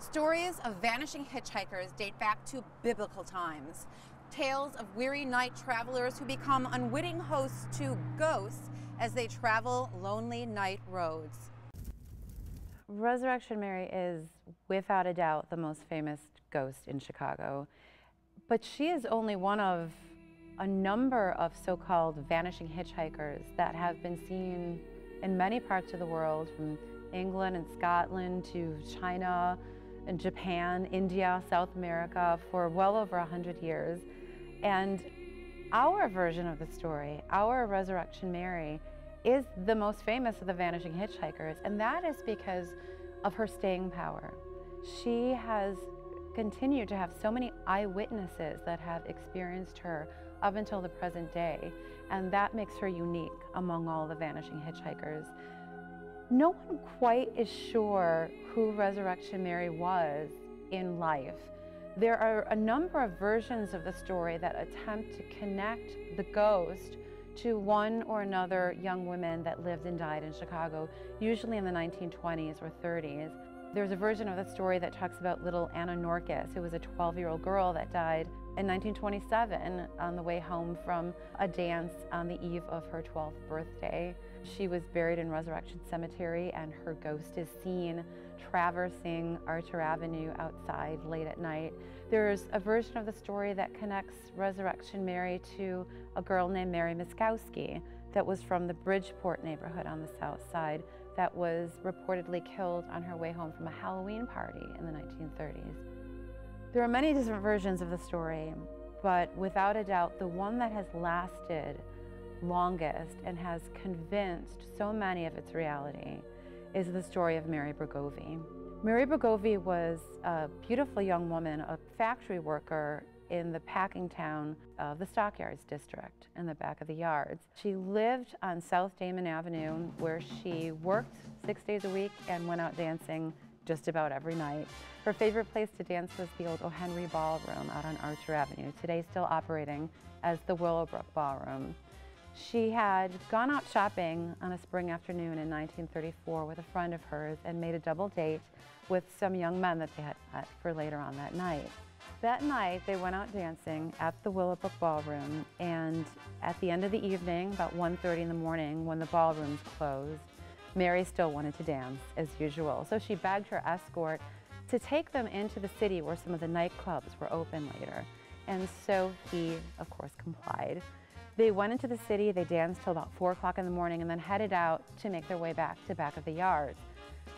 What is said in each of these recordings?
Stories of vanishing hitchhikers date back to biblical times. Tales of weary night travelers who become unwitting hosts to ghosts as they travel lonely night roads. Resurrection Mary is, without a doubt, the most famous ghost in Chicago. But she is only one of a number of so-called vanishing hitchhikers that have been seen in many parts of the world, from England and Scotland to China and Japan, India, South America, for well over 100 years. And our version of the story, our Resurrection Mary, is the most famous of the vanishing hitchhikers, and that is because of her staying power. She has continued to have so many eyewitnesses that have experienced her up until the present day, and that makes her unique among all the vanishing hitchhikers. No one quite is sure who Resurrection Mary was in life. There are a number of versions of the story that attempt to connect the ghost to one or another young women that lived and died in Chicago, usually in the 1920s or 30s. There's a version of the story that talks about little Anna Norkus, who was a 12-year-old girl that died in 1927 on the way home from a dance on the eve of her 12th birthday. She was buried in Resurrection Cemetery, and her ghost is seen traversing Archer Avenue outside late at night. There's a version of the story that connects Resurrection Mary to a girl named Mary Bgoi that was from the Bridgeport neighborhood on the south side that was reportedly killed on her way home from a Halloween party in the 1930s. There are many different versions of the story, but without a doubt, the one that has lasted longest and has convinced so many of its reality is the story of Mary Bgoi. Mary Bgoi was a beautiful young woman, a factory worker in the packing town of the Stockyards district in the back of the yards. She lived on South Damon Avenue, where she worked 6 days a week and went out dancing just about every night. Her favorite place to dance was the old O'Henry Ballroom out on Archer Avenue, today still operating as the Willowbrook Ballroom. She had gone out shopping on a spring afternoon in 1934 with a friend of hers and made a double date with some young men that they had met for later on that night. That night, they went out dancing at the Willowbrook Ballroom, and at the end of the evening, about 1:30 in the morning, when the ballrooms closed, Mary still wanted to dance as usual, so she begged her escort to take them into the city where some of the nightclubs were open later, and so he, of course, complied. They went into the city, they danced till about 4 o'clock in the morning, and then headed out to make their way back to back of the yards.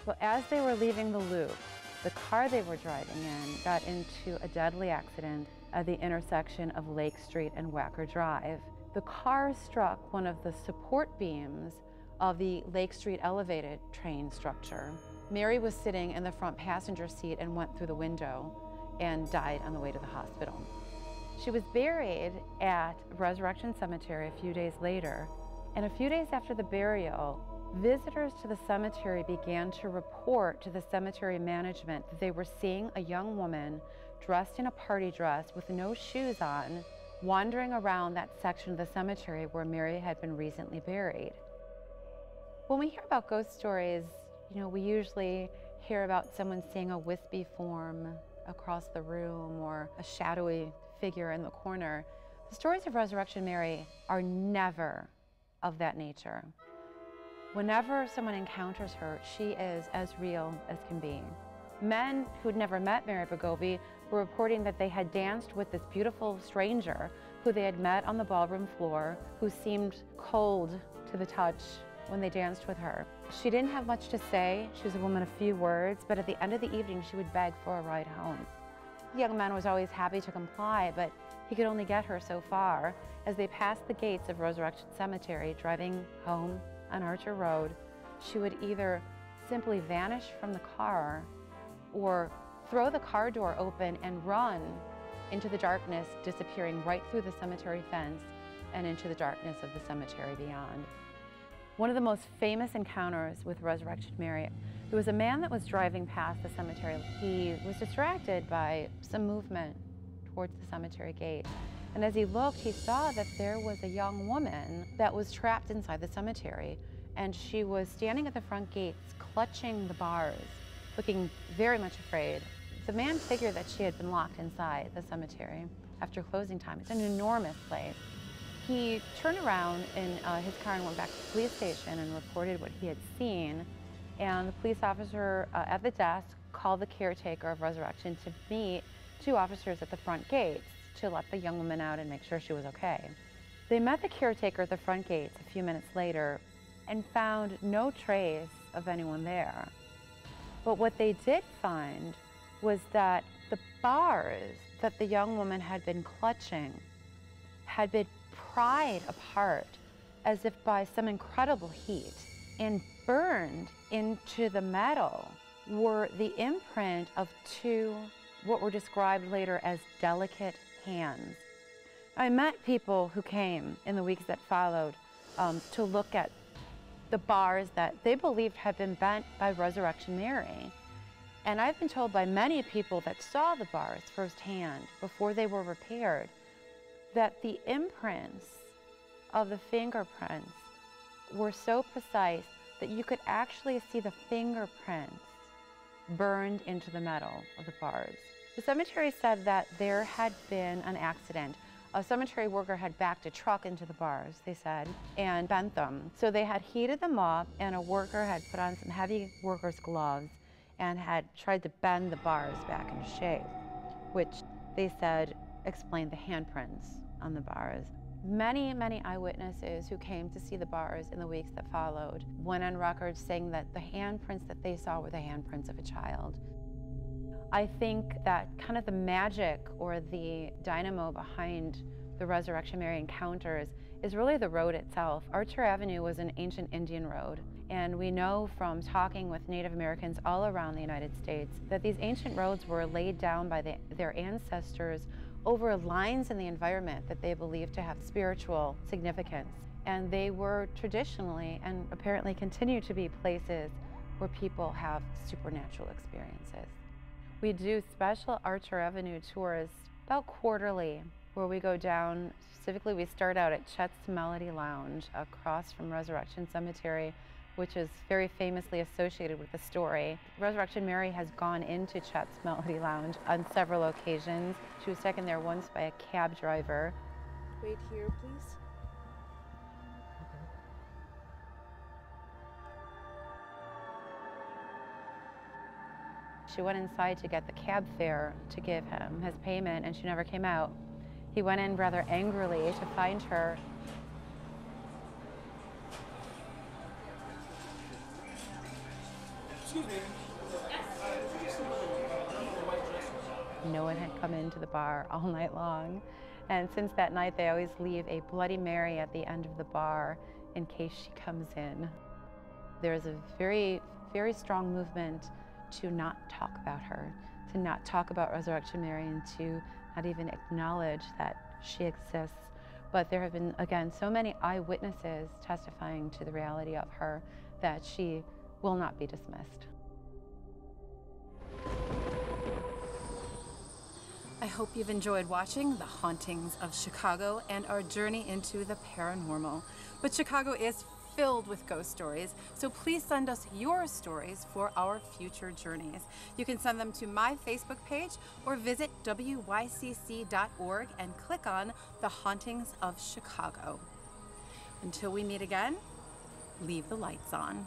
Well, as they were leaving the Loop, the car they were driving in got into a deadly accident at the intersection of Lake Street and Wacker Drive. The car struck one of the support beams of the Lake Street elevated train structure. Mary was sitting in the front passenger seat and went through the window and died on the way to the hospital. She was buried at Resurrection Cemetery a few days later, and a few days after the burial, visitors to the cemetery began to report to the cemetery management that they were seeing a young woman dressed in a party dress with no shoes on, wandering around that section of the cemetery where Mary had been recently buried. When we hear about ghost stories, we usually hear about someone seeing a wispy form across the room or a shadowy figure in the corner. The stories of Resurrection Mary are never of that nature. Whenever someone encounters her, she is as real as can be. Men who'd never met Mary Bgoi were reporting that they had danced with this beautiful stranger who they had met on the ballroom floor, who seemed cold to the touch when they danced with her. She didn't have much to say. She was a woman of few words, but at the end of the evening, she would beg for a ride home. The young man was always happy to comply, but he could only get her so far. As they passed the gates of Resurrection Cemetery, driving home on Archer Road, she would either simply vanish from the car or throw the car door open and run into the darkness, disappearing right through the cemetery fence and into the darkness of the cemetery beyond. One of the most famous encounters with Resurrection Mary, there was a man that was driving past the cemetery. He was distracted by some movement towards the cemetery gate. And as he looked, he saw that there was a young woman that was trapped inside the cemetery. And she was standing at the front gates, clutching the bars. looking very much afraid. The man figured that she had been locked inside the cemetery after closing time. It's an enormous place. He turned around in his car and went back to the police station and reported what he had seen. And the police officer at the desk called the caretaker of Resurrection to meet two officers at the front gates to let the young woman out and make sure she was okay. They met the caretaker at the front gates a few minutes later and found no trace of anyone there. But what they did find was that the bars that the young woman had been clutching had been pried apart as if by some incredible heat, and burned into the metal were the imprint of two, what were described later as delicate hands. I met people who came in the weeks that followed to look at the bars that they believed had been bent by Resurrection Mary. And I've been told by many people that saw the bars firsthand before they were repaired that the imprints of the fingerprints were so precise that you could actually see the fingerprints burned into the metal of the bars. The cemetery said that there had been an accident. A cemetery worker had backed a truck into the bars, they said, and bent them. So they had heated them up, and a worker had put on some heavy worker's gloves and had tried to bend the bars back into shape, which they said explained the handprints on the bars. Many, many eyewitnesses who came to see the bars in the weeks that followed went on record saying that the handprints that they saw were the handprints of a child. I think that kind of the magic or the dynamo behind the Resurrection Mary encounters is really the road itself. Archer Avenue was an ancient Indian road, and we know from talking with Native Americans all around the United States that these ancient roads were laid down by their ancestors over lines in the environment that they believed to have spiritual significance. And they were traditionally, and apparently continue to be, places where people have supernatural experiences. We do special Archer Avenue tours about quarterly, where we go down. Specifically, we start out at Chet's Melody Lounge across from Resurrection Cemetery, which is very famously associated with the story. Resurrection Mary has gone into Chet's Melody Lounge on several occasions. She was taken there once by a cab driver. Wait here, please. She went inside to get the cab fare to give him his payment, and she never came out. He went in rather angrily to find her. Excuse me. No one had come into the bar all night long. And since that night, they always leave a Bloody Mary at the end of the bar in case she comes in. There's a very, very strong movement to not talk about her, to not talk about Resurrection Mary, and to not even acknowledge that she exists. But there have been, again, so many eyewitnesses testifying to the reality of her that she will not be dismissed. I hope you've enjoyed watching The Hauntings of Chicago and our journey into the paranormal. But Chicago is filled with ghost stories, so please send us your stories for our future journeys. You can send them to my Facebook page or visit WYCC.org and click on The Hauntings of Chicago. Until we meet again, leave the lights on.